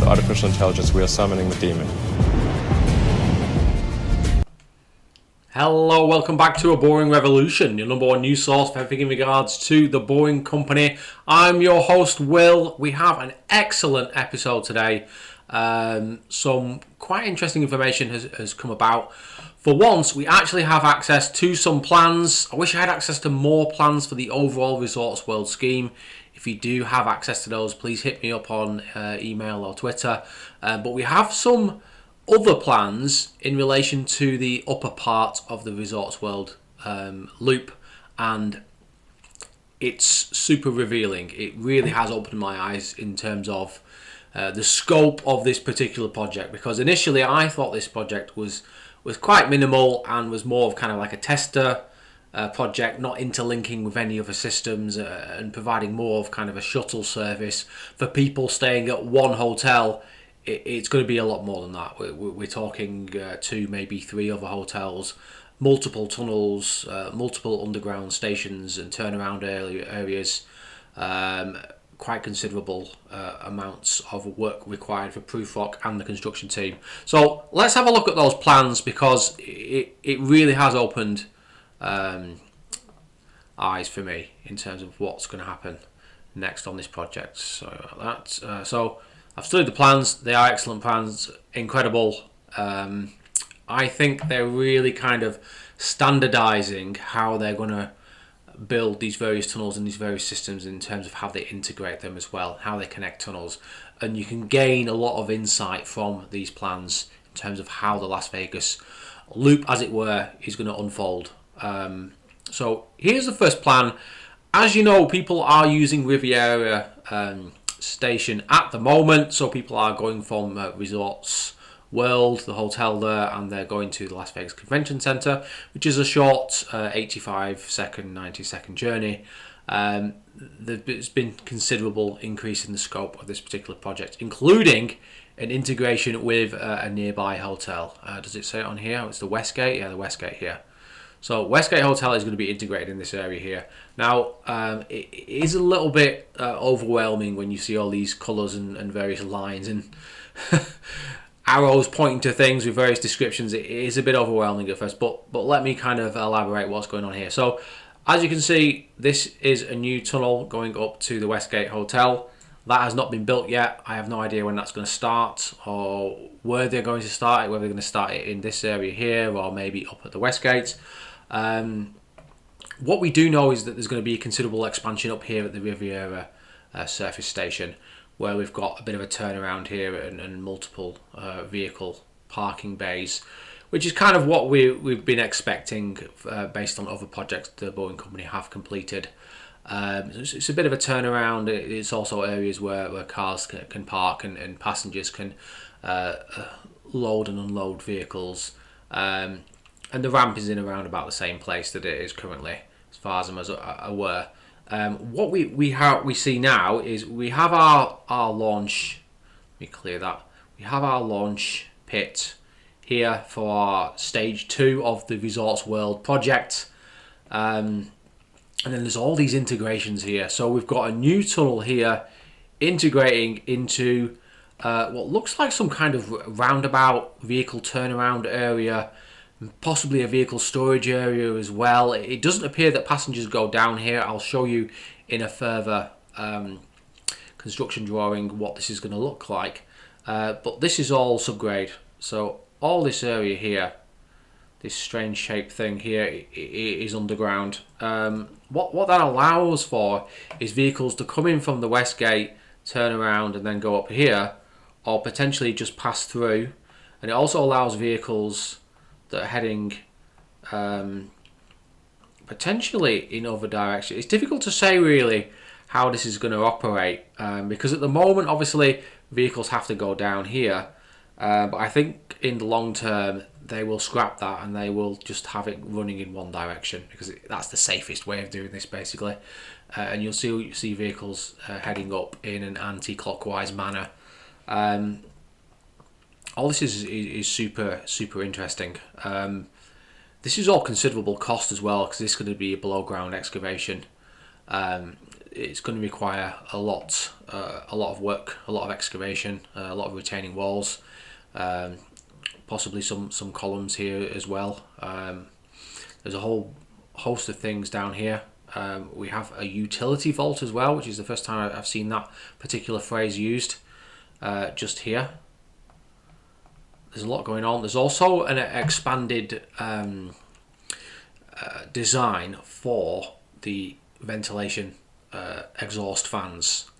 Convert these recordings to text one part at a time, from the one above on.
artificial intelligence, we are summoning the demon. Hello, welcome back to A Boring Revolution, your number one news source for everything in regards to the Boring Company. I'm your host, Will. We have an excellent episode today. Some quite interesting information has come about. For once, we actually have access to some plans. I wish I had access to more plans for the overall Resorts World scheme. If you do have access to those, please hit me up on email or Twitter. But we have some other plans in relation to the upper part of the Resorts World loop, and it's super revealing. It really has opened my eyes in terms of the scope of this particular project, because initially I thought this project was quite minimal and was more of kind of like a tester project, not interlinking with any other systems and providing more of kind of a shuttle service for people staying at one hotel. It's going to be a lot more than that. We're talking 2, maybe 3 other hotels, multiple tunnels, multiple underground stations and turnaround areas, quite considerable amounts of work required for Proof and the construction team. So let's have a look at those plans, because it really has opened eyes for me in terms of what's going to happen next on this project. So I've studied the plans. They are excellent plans, incredible. I think they're really kind of standardizing how they're going to build these various tunnels and these various systems in terms of how they integrate them as well, how they connect tunnels. And you can gain a lot of insight from these plans in terms of how the Las Vegas loop, as it were, is going to unfold. So here's the first plan. As you know, people are using Riviera Station at the moment, so people are going from Resorts World, the hotel there, and they're going to the Las Vegas Convention Center, which is a short 85-second, 90-second journey. There's been considerable increase in the scope of this particular project, including an integration with a nearby hotel. Does it say it on here? It's the Westgate. Yeah, the Westgate here. So Westgate Hotel is going to be integrated in this area here. Now, it is a little bit overwhelming when you see all these colours and various lines and arrows pointing to things with various descriptions. It is a bit overwhelming at first, but let me kind of elaborate what's going on here. So, as you can see, this is a new tunnel going up to the Westgate Hotel. That has not been built yet. I have no idea when that's going to start, or where they're going to start it, whether they're going to start it in this area here or maybe up at the Westgate. What we do know is that there's going to be a considerable expansion up here at the Riviera surface station, where we've got a bit of a turnaround here and multiple vehicle parking bays, which is kind of what we've been expecting based on other projects the Boring Company have completed. It's a bit of a turnaround. It's also areas where cars can park and passengers can load and unload vehicles. And the ramp is in around about the same place that it is currently, as far as I'm aware. What we see now is we have our launch. Let me clear that. We have our launch pit here for our stage 2 of the Resorts World project. And then there's all these integrations here. So we've got a new tunnel here integrating into what looks like some kind of roundabout vehicle turnaround area, possibly a vehicle storage area as well. It doesn't appear that passengers go down here. I'll show you in a further construction drawing what this is going to look like. But this is all subgrade. So all this area here, this strange shaped thing here, is underground. What that allows for is vehicles to come in from the Westgate, turn around and then go up here, or potentially just pass through. And it also allows vehicles that are heading potentially in other directions. It's difficult to say really how this is going to operate, because at the moment obviously vehicles have to go down here, but I think in the long term they will scrap that and they will just have it running in one direction, because that's the safest way of doing this basically. And you'll see vehicles heading up in an anti-clockwise manner. All this is super interesting. This is all considerable cost as well, because this is going to be a below ground excavation. it's going to require a lot of work, a lot of excavation, a lot of retaining walls, possibly some columns here as well. There's a whole host of things down here. We have a utility vault as well, which is the first time I've seen that particular phrase used just here. There's a lot going on. There's also an expanded design for the ventilation exhaust fans,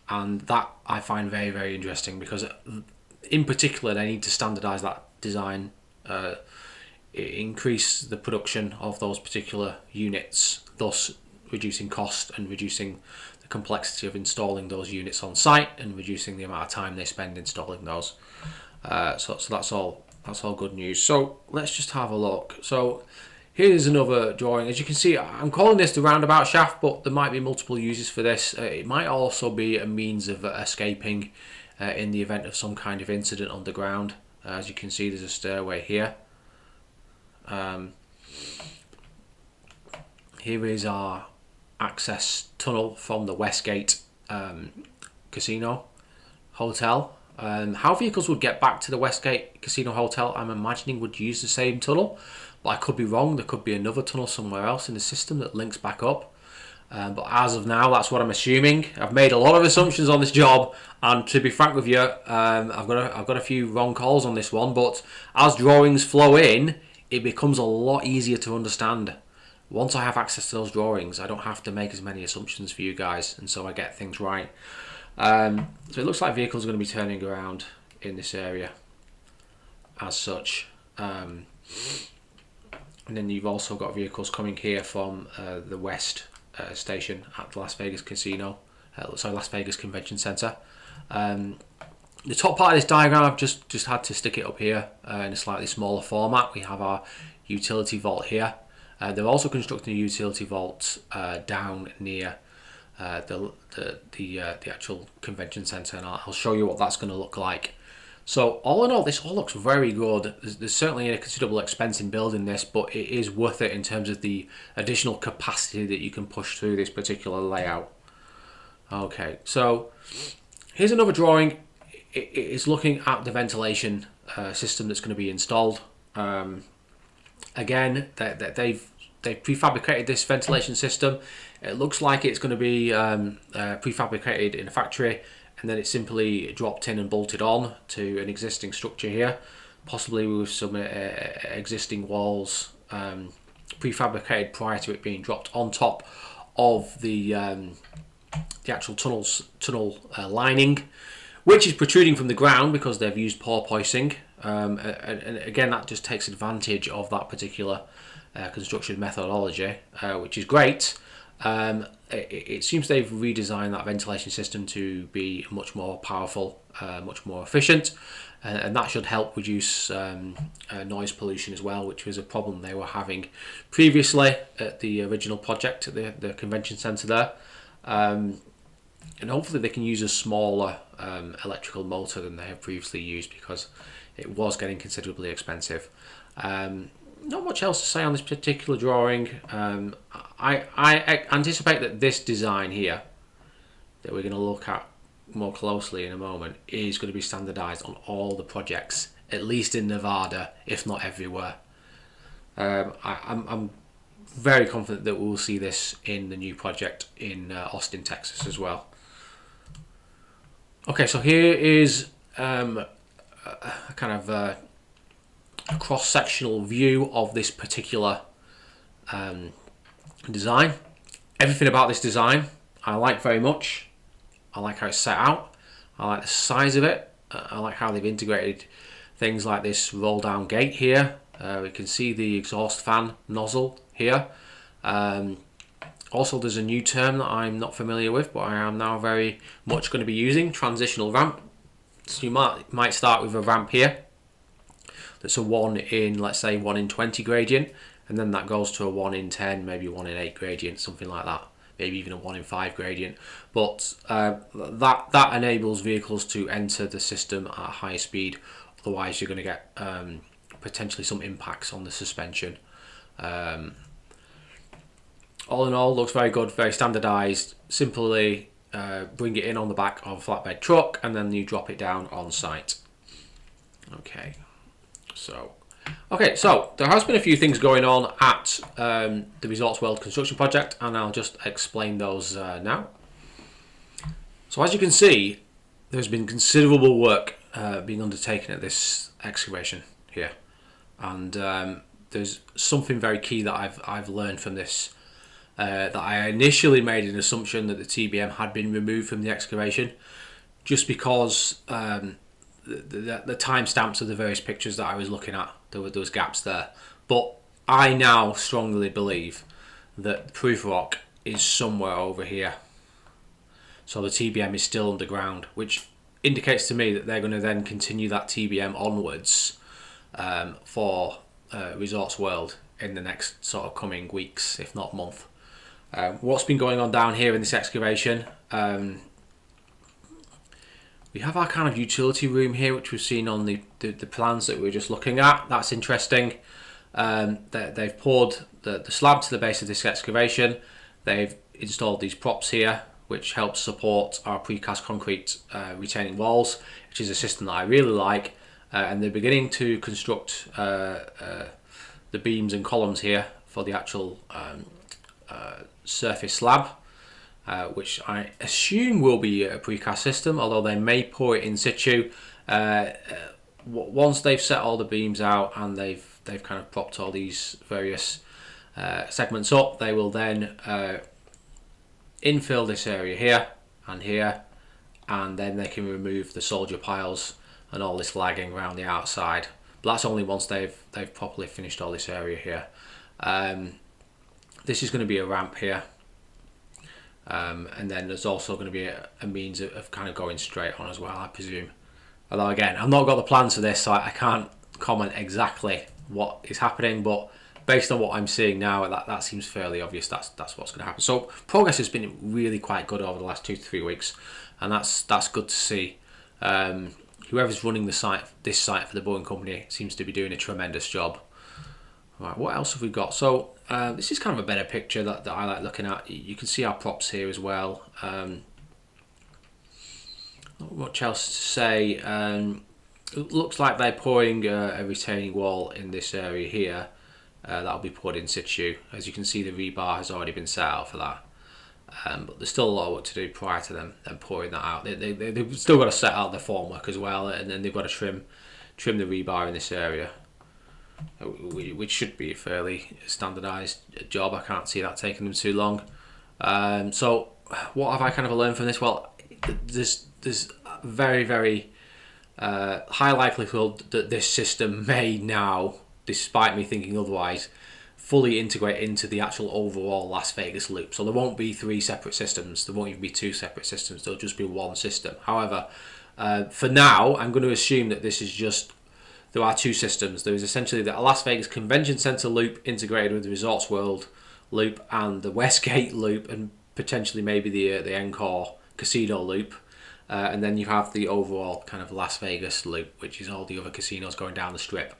and that I find very, very interesting, because in particular they need to standardize that design, increase the production of those particular units, thus reducing cost and reducing the complexity of installing those units on site, and reducing the amount of time they spend installing those. So that's all good news. So let's just have a look. So here's another drawing. As you can see, I'm calling this the roundabout shaft, but there might be multiple uses for this. It might also be a means of escaping in the event of some kind of incident underground. As you can see, there's a stairway here. Here is our access tunnel from the Westgate Casino Hotel. How vehicles would get back to the Westgate Casino Hotel, I'm imagining, would use the same tunnel, but I could be wrong. There could be another tunnel somewhere else in the system that links back up. But as of now, that's what I'm assuming. I've made a lot of assumptions on this job, and to be frank with you, I've got a few wrong calls on this one. But as drawings flow in, it becomes a lot easier to understand. Once I have access to those drawings, I don't have to make as many assumptions for you guys, and so I get things right. So it looks like vehicles are going to be turning around in this area as such. And then you've also got vehicles coming here from the West Station at the Las Vegas Casino, Las Vegas Convention Center. The top part of this diagram, I've just had to stick it up here in a slightly smaller format. We have our utility vault here. They're also constructing a utility vault down near the actual convention center, and I'll show you what that's going to look like. So all in all, this all looks very good. There's certainly a considerable expense in building this, but it is worth it in terms of the additional capacity that you can push through this particular layout. Okay, so here's another drawing. It's looking at the ventilation system that's going to be installed. Again, they've prefabricated this ventilation system. It looks like it's going to be prefabricated in a factory, and then it's simply dropped in and bolted on to an existing structure here, possibly with some existing walls prefabricated prior to it being dropped on top of the actual tunnel lining, which is protruding from the ground because they've used porpoising. And again, that just takes advantage of that particular construction methodology, which is great. It seems they've redesigned that ventilation system to be much more powerful, much more efficient, and that should help reduce noise pollution as well, which was a problem they were having previously at the original project at the convention centre there. And hopefully they can use a smaller electrical motor than they have previously used, because it was getting considerably expensive. Not much else to say on this particular drawing. I anticipate that this design here, that we're going to look at more closely in a moment, is going to be standardized on all the projects, at least in Nevada, if not everywhere. I'm very confident that we'll see this in the new project in Austin, Texas as well. Okay, so here is a kind of a cross-sectional view of this particular design. Everything about this design I like very much. I like how it's set out. I like the size of it. I like how they've integrated things like this roll down gate here. We can see the exhaust fan nozzle here. Also, there's a new term that I'm not familiar with, but I am now very much going to be using: transitional ramp. So you might start with a ramp here that's a 1 in, let's say, 1 in 20 gradient, and then that goes to a 1 in 10, maybe 1 in 8 gradient, something like that, maybe even a 1 in 5 gradient. But that enables vehicles to enter the system at high speed. Otherwise, you're going to get potentially some impacts on the suspension. all in all, looks very good, very standardized. Simply bring it in on the back of a flatbed truck and then you drop it down on site. Okay, so there has been a few things going on at the Resorts World construction project, and I'll just explain those now. So as you can see, there's been considerable work being undertaken at this excavation here, and there's something very key that I've learned from this. That I initially made an assumption that the TBM had been removed from the excavation, just because the timestamps of the various pictures that I was looking at, there were those gaps there. But I now strongly believe that the proof rock is somewhere over here. So the TBM is still underground, which indicates to me that they're going to then continue that TBM onwards for Resorts World in the next sort of coming weeks, if not month. What's been going on down here in this excavation? We have our kind of utility room here, which we've seen on the plans that we were just looking at. That's interesting. They've poured the slab to the base of this excavation. They've installed these props here, which helps support our precast concrete retaining walls, which is a system that I really like. And they're beginning to construct the beams and columns here for the actual surface slab, which I assume will be a precast system, although they may pour it in situ. Once they've set all the beams out and they've kind of propped all these various segments up, they will then infill this area here, and then they can remove the soldier piles and all this lagging around the outside. But that's only once they've properly finished all this area here. This is going to be a ramp here, and then there's also going to be a means of kind of going straight on as well, I presume. Although again, I've not got the plans for this, so I can't comment exactly what is happening, but based on what I'm seeing now, that seems fairly obvious. That's what's going to happen. So progress has been really quite good over the last 2 to 3 weeks, and that's good to see. Whoever's running this site for the Boeing company seems to be doing a tremendous job. Right, what else have we got? So this is kind of a better picture that I like looking at. You can see our props here as well. Not much else to say. It looks like they're pouring a retaining wall in this area here. That'll be poured in situ. As you can see, the rebar has already been set out for that. But there's still a lot of work to do prior to them pouring that out. They've still got to set out the formwork as well, and then they've got to trim the rebar in this area, which should be a fairly standardised job. I can't see that taking them too long. So what have I kind of learned from this? Well, there's very, very high likelihood that this system may now, despite me thinking otherwise, fully integrate into the actual overall Las Vegas loop. So there won't be 3 separate systems. There won't even be 2 separate systems. There'll just be one system. However, for now, I'm going to assume that this is just, there are 2 systems. There is essentially the Las Vegas Convention Center loop integrated with the Resorts World loop and the Westgate loop, and potentially maybe the Encore Casino loop. And then you have the overall kind of Las Vegas loop, which is all the other casinos going down the strip.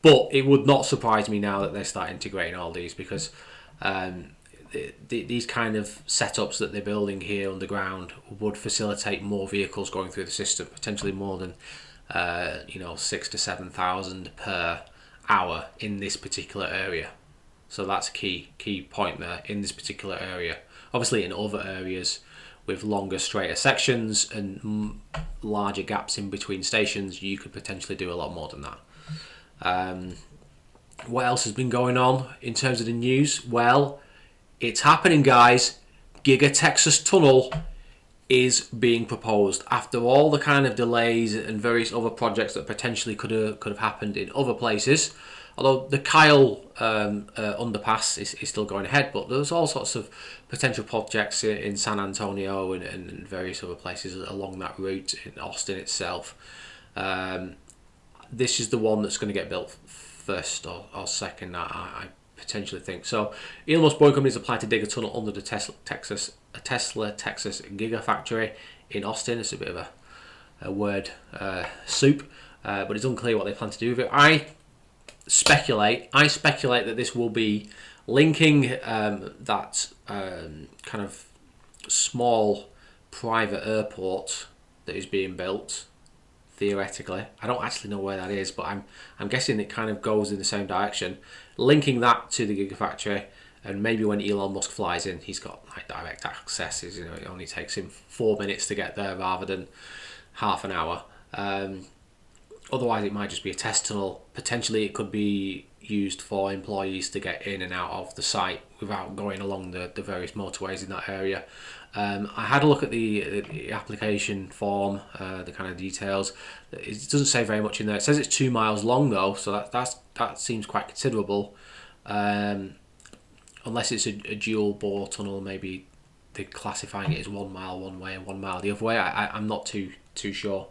But it would not surprise me now that they start integrating all these, because these kind of setups that they're building here underground would facilitate more vehicles going through the system, potentially more than 6,000 to 7,000 per hour in this particular area. So that's a key point there, in this particular area. Obviously in other areas with longer, straighter sections and larger gaps in between stations, you could potentially do a lot more than that. What else has been going on in terms of the news? Well, it's happening, guys. Giga Texas Tunnel is being proposed after all the kind of delays and various other projects that potentially could have happened in other places. Although the Kyle underpass is still going ahead, but there's all sorts of potential projects in San Antonio and various other places along that route, in Austin itself. This is the one that's going to get built first or second, I potentially think. So Elon Musk Boeing Company has applied to dig a tunnel under the Tesla Texas Giga factory in Austin. It's a bit of a word soup, but it's unclear what they plan to do with it. I speculate that this will be linking that kind of small private airport that is being built, theoretically. I don't actually know where that is, but I'm guessing it kind of goes in the same direction. Linking that to the Gigafactory, and maybe when Elon Musk flies in, he's got like direct access. You know, it only takes him 4 minutes to get there rather than half an hour. Otherwise, it might just be a test tunnel. Potentially, it could be used for employees to get in and out of the site without going along the various motorways in that area. I had a look at the application form, the kind of details. It doesn't say very much in there. It says it's 2 miles long though, so that seems quite considerable. Unless it's a dual bore tunnel, maybe they're classifying it as 1 mile one way and 1 mile the other way. I'm not too sure.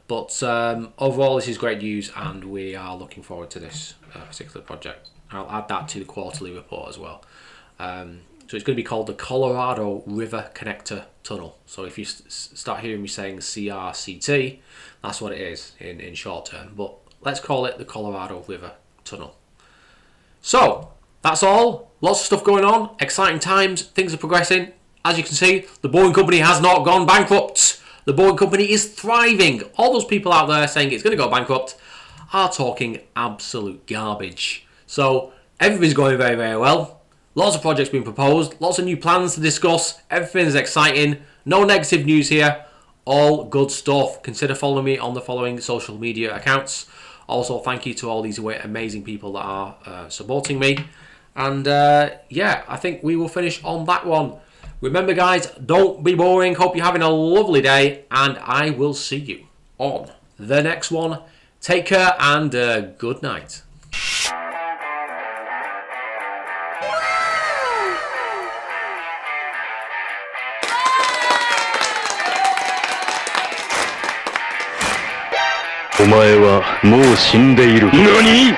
But overall, this is great news, and we are looking forward to this particular project. I'll add that to the quarterly report as well. So it's going to be called the Colorado River Connector Tunnel. So if you start hearing me saying CRCT, that's what it is in short term. But let's call it the Colorado River Tunnel. So that's all. Lots of stuff going on. Exciting times. Things are progressing. As you can see, the Boeing company has not gone bankrupt. The Boeing company is thriving. All those people out there saying it's going to go bankrupt are talking absolute garbage. So everything's going very, very well. Lots of projects being proposed. Lots of new plans to discuss. Everything's exciting. No negative news here. All good stuff. Consider following me on the following social media accounts. Also, thank you to all these amazing people that are supporting me. And yeah, I think we will finish on that one. Remember, guys, don't be boring. Hope you're having a lovely day, and I will see you on the next one. Take care and good night.お前はもう死んでいる。何？